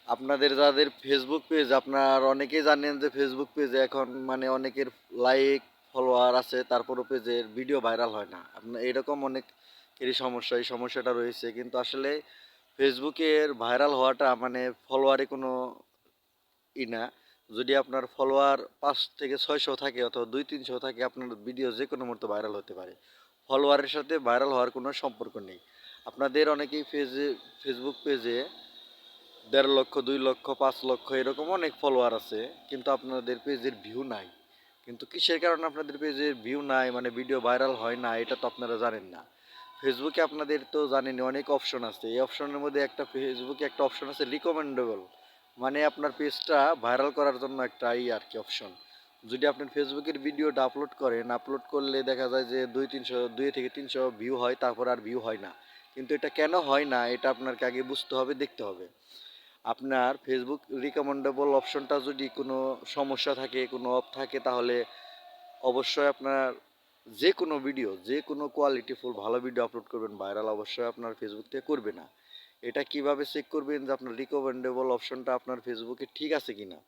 আপনাদের যাদের Facebook page, আপনার অনেকেই জানেন যে ফেসবুক পেজে এখন মানে অনেকের লাইক ফলোয়ার আছে, তারপরও পেজের ভিডিও ভাইরাল হয় না। আপনার এরকম অনেকেরই সমস্যা, এই সমস্যাটা রয়েছে। কিন্তু আসলে ফেসবুকের ভাইরাল হওয়াটা মানে ফলোয়ারে কোনো না। যদি আপনার ফলোয়ার 500 থেকে 600 থাকে অথবা 200-300 থাকে, আপনার ভিডিও যে কোনো মুহূর্তে ভাইরাল হতে পারে। ফলোয়ারের সাথে ভাইরাল হওয়ার কোনো সম্পর্ক নেই। আপনাদের অনেকেই ফেসবুক পেজে 1.5 লক্ষ, 2 লক্ষ, 5 লক্ষ এরকম অনেক ফলোয়ার আছে, কিন্তু আপনাদের পেজের ভিউ নাই। কিন্তু কিসের কারণে আপনাদের পেজের ভিউ নাই, মানে ভিডিও ভাইরাল হয় না, এটা তো আপনারা জানেন না। ফেসবুকে আপনাদের তো জানেনই অনেক অপশন আছে। এই অপশনের মধ্যে ফেসবুকে একটা অপশন আছে রিকমেন্ডেবল, মানে আপনার পেজটা ভাইরাল করার জন্য একটা আর কি অপশন। যদি আপনার ফেসবুকের ভিডিওটা আপলোড করেন, আপলোড করলে দেখা যায় যে 2 থেকে 300 ভিউ হয়, তারপর আর ভিউ হয় না। কিন্তু এটা কেন হয় না, এটা আপনাকে আগে বুঝতে হবে, দেখতে হবে। আপনার ফেসবুক রিকমেন্ডেবল অপশনটা যদি কোনো সমস্যা থাকে, কোনো অফ থাকে, তাহলে অবশ্যই আপনার যে কোনো ভিডিও, যে কোনো কোয়ালিটিফুল ভালো ভিডিও আপলোড করবেন, ভাইরাল অবশ্যই আপনার ফেসবুক থেকে করবে না। এটা কিভাবে চেক করবেন যে আপনার রিকমেন্ডেবল অপশনটা আপনার ফেসবুকে ঠিক আছে কিনা,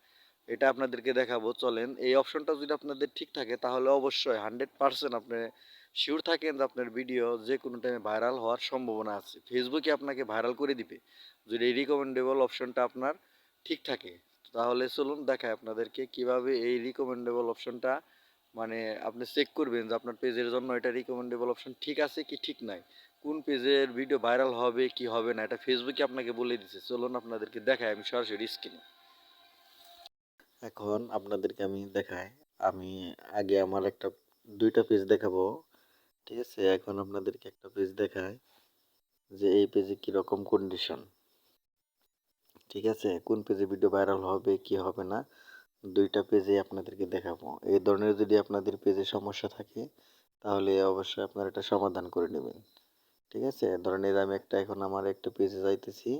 এটা আপনাদেরকে দেখাবো, চলেন। এই অপশনটা যদি আপনাদের ঠিক থাকে, তাহলে অবশ্যই 100% আপনি শিওর থাকেন যে আপনার ভিডিও যে কোনো টাইমে ভাইরাল হওয়ার সম্ভাবনা আছে, ফেসবুকে আপনাকে ভাইরাল করে দিবে যদি এই রিকমেন্ডেবল অপশনটা আপনার ঠিক থাকে। তাহলে চলুন দেখায় আপনাদেরকে কিভাবে এই রিকমেন্ডেবল অপশনটা মানে আপনি চেক করবেন যে আপনার পেজের জন্য এটা রিকমেন্ডেবল অপশন ঠিক আছে কি ঠিক নাই, কোন পেজের ভিডিও ভাইরাল হবে কি হবে না, এটা ফেসবুকে আপনাকে বলে দিচ্ছে। চলুন আপনাদেরকে দেখাই আমি সরাসরি স্ক্রিনে। এখন আপনাদেরকে আমি দেখাই। আমি আগে আমার একটা 2টা পেজ দেখাবো, ঠিক আছে? এখন আপনাদেরকে একটা পেজ দেখায় যে এই পেজে কীরকম কন্ডিশন, ঠিক আছে? কোন পেজে ভিডিও ভাইরাল হবে কি হবে না, 2টা পেজে আপনাদেরকে দেখাবো। এই ধরনের যদি আপনাদের পেজে সমস্যা থাকে, তাহলে অবশ্যই আপনারা এটা সমাধান করে নেবেন, ঠিক আছে? ধরেন এই যে আমি এখন আমার একটা পেজে যাইতেছি।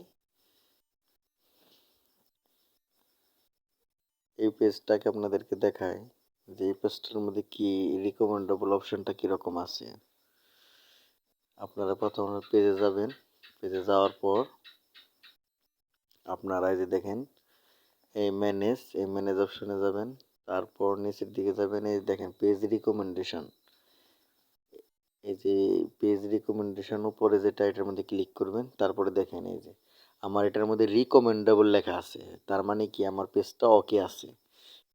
এই পেজটাকে আপনাদেরকে দেখায় যে এই পেজটার মধ্যে কি রিকমেন্ডেবল অপশনটা কীরকম আছে। আপনারা প্রথমে পেজে যাবেন, পেজে যাওয়ার পর আপনারা এই যে দেখেন এই ম্যানেজ অপশনে যাবেন, তারপর নিচের দিকে যাবেন, এই দেখেন পেজ রিকমেন্ডেশন। এই যে পেজ রিকমেন্ডেশন উপরে যেটা, এটার মধ্যে ক্লিক করবেন, তারপরে দেখেন এই যে আমার এটার মধ্যে রিকমেন্ডেবল লেখা আছে, তার মানে কি আমার পেজটা ওকে আছে,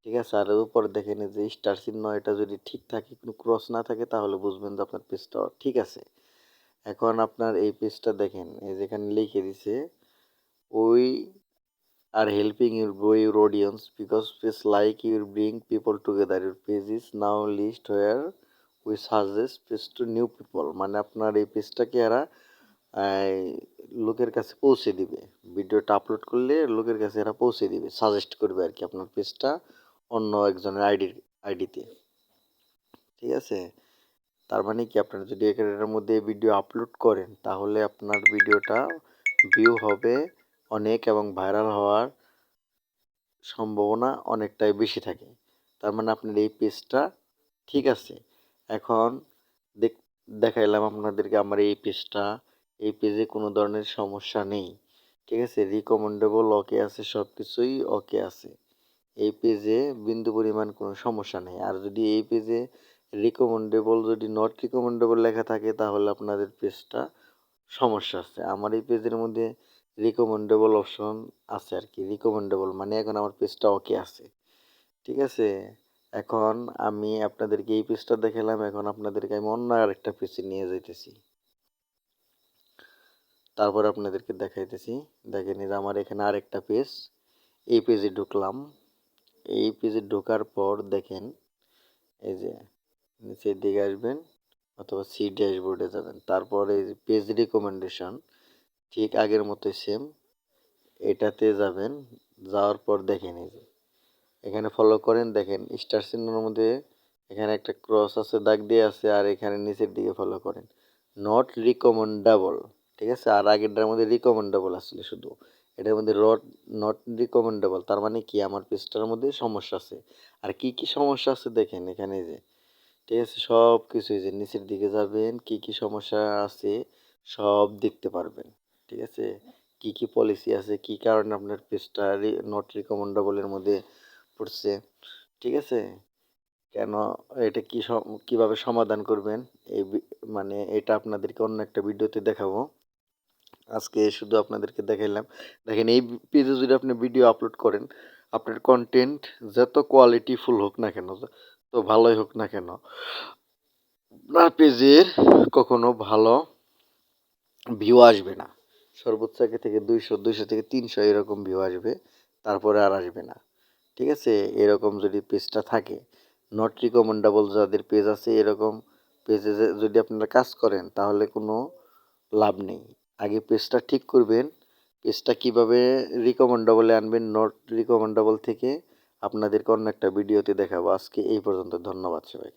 ঠিক আছে? আর উপরে দেখেন এই যে স্টার চিহ্ন, এটা যদি ঠিক থাকে, কোনো ক্রস না থাকে, তাহলে বুঝবেন যে আপনার পেজটা ঠিক আছে। এখন আপনার এই পেজটা দেখেন, এই যেখানে লিখে দিছে ওই আর helping your grow your audience because page like your bring people together your page is now list where we suggest page to new people, মানে আপনার এই পেজটাকে এরা লোকের কাছে পৌঁছে দিবে। ভিডিওটা আপলোড করলে লোকের কাছে এরা পৌঁছে দিবে, সাজেস্ট করবে আর কি আপনার পেজটা অন্য একজনের আইডিতে, ঠিক আছে? তার মানে কি আপনারা যদি এটার মধ্যে ভিডিও আপলোড করেন, তাহলে আপনার ভিডিওটা ভিউ হবে অনেক এবং ভাইরাল হওয়ার সম্ভাবনা অনেকটাই বেশি থাকে। তার মানে আপনার এই পেজটা ঠিক আছে। এখন দেখ দেখাইলাম আপনাদেরকে আমার এই পেজটা, এই পেজে কোনো ধরনের সমস্যা নেই, ঠিক আছে? রিকমেন্ডেবল ওকে আছে, সব কিছুই ওকে আছে। এই পেজে বিন্দু পরিমাণ কোনো সমস্যা নেই। আর যদি এই পেজে রিকমেন্ডেবল যদি নট রিকমেন্ডেবল লেখা থাকে, তাহলে আপনাদের পেজটা সমস্যা আছে। আমার এই পেজের মধ্যে রিকমেন্ডেবল অপশন আছে আর কি, রিকমেন্ডেবল মানে এখন আমার পেজটা ওকে আছে, ঠিক আছে? এখন আমি আপনাদেরকে এই পেজটা দেখালাম, এখন আপনাদেরকে আমি অন্য আরেকটা পেজে নিয়ে যাইতেছি, তারপর আপনাদেরকে দেখাইতেছি। দেখেন এই যে আমার এখানে আরেকটা পেজ, এই পেজে ঢুকলাম। এই পেজে ঢোকার পর দেখেন এই যে নিচের দিকে আসবেন অথবা সি ড্যাশবোর্ডে যাবেন, তারপরে এই যে পেজ রিকমেন্ডেশন, ঠিক আগের মতোই সেম, এটাতে যাবেন। যাওয়ার পর দেখেন এই যে এখানে ফলো করেন, দেখেন স্টার চিহ্নের মধ্যে এখানে একটা ক্রস আছে, দাগ দিয়ে আছে, আর এখানে নিচের দিকে ফলো করেন নট রিকমেন্ডেবল, ঠিক আছে? আর আগেরটার মধ্যে রিকমেন্ডেবল আসলে শুধু, এটার মধ্যে নট রিকমেন্ডেবল, তার মানে কি আমার পেজটার মধ্যে সমস্যা আছে। আর কি কি সমস্যা আছে দেখেন এখানে যে, ঠিক আছে? সব কিছুই যে নিচের দিকে যাবেন, কি কি সমস্যা আছে সব দেখতে পারবেন, ঠিক আছে? কি কি পলিসি আছে, কি কারণে আপনার পেজটা নট রিকমেন্ডেবলের মধ্যে পড়ছে, ঠিক আছে? কেন এটা কিভাবে সমাধান করবেন, মানে এটা আপনাদেরকে অন্য একটা ভিডিওতে দেখাবো। আজকে শুধু আপনাদেরকে দেখাইলাম। দেখেন এই পেজে যদি আপনি ভিডিও আপলোড করেন, আপনার কন্টেন্ট যত কোয়ালিটিফুল হোক না কেন, তো ভালোই হোক না কেন, আপনার পেজের কখনো ভালো ভিউ আসবে না। সর্বোচ্চ আগে থেকে 200 থেকে 300 এরকম ভিউ আসবে, তারপরে আর আসবে না, ঠিক আছে? এরকম যদি পেজটা থাকে, নট রিকমেন্ডেবল যাদের পেজ আছে, এরকম পেজে যদি আপনারা কাজ করেন তাহলে কোনো লাভ নেই। আগে পেজটা ঠিক করবেন, পেজটা কিভাবে রিকমেন্ডেবলে আনবেন, নট রিকমেন্ডেবল থেকে আপনাদেরকে অন্য একটা ভিডিওতে দেখাবো। আজকে এই পর্যন্ত, ধন্যবাদ সবাই।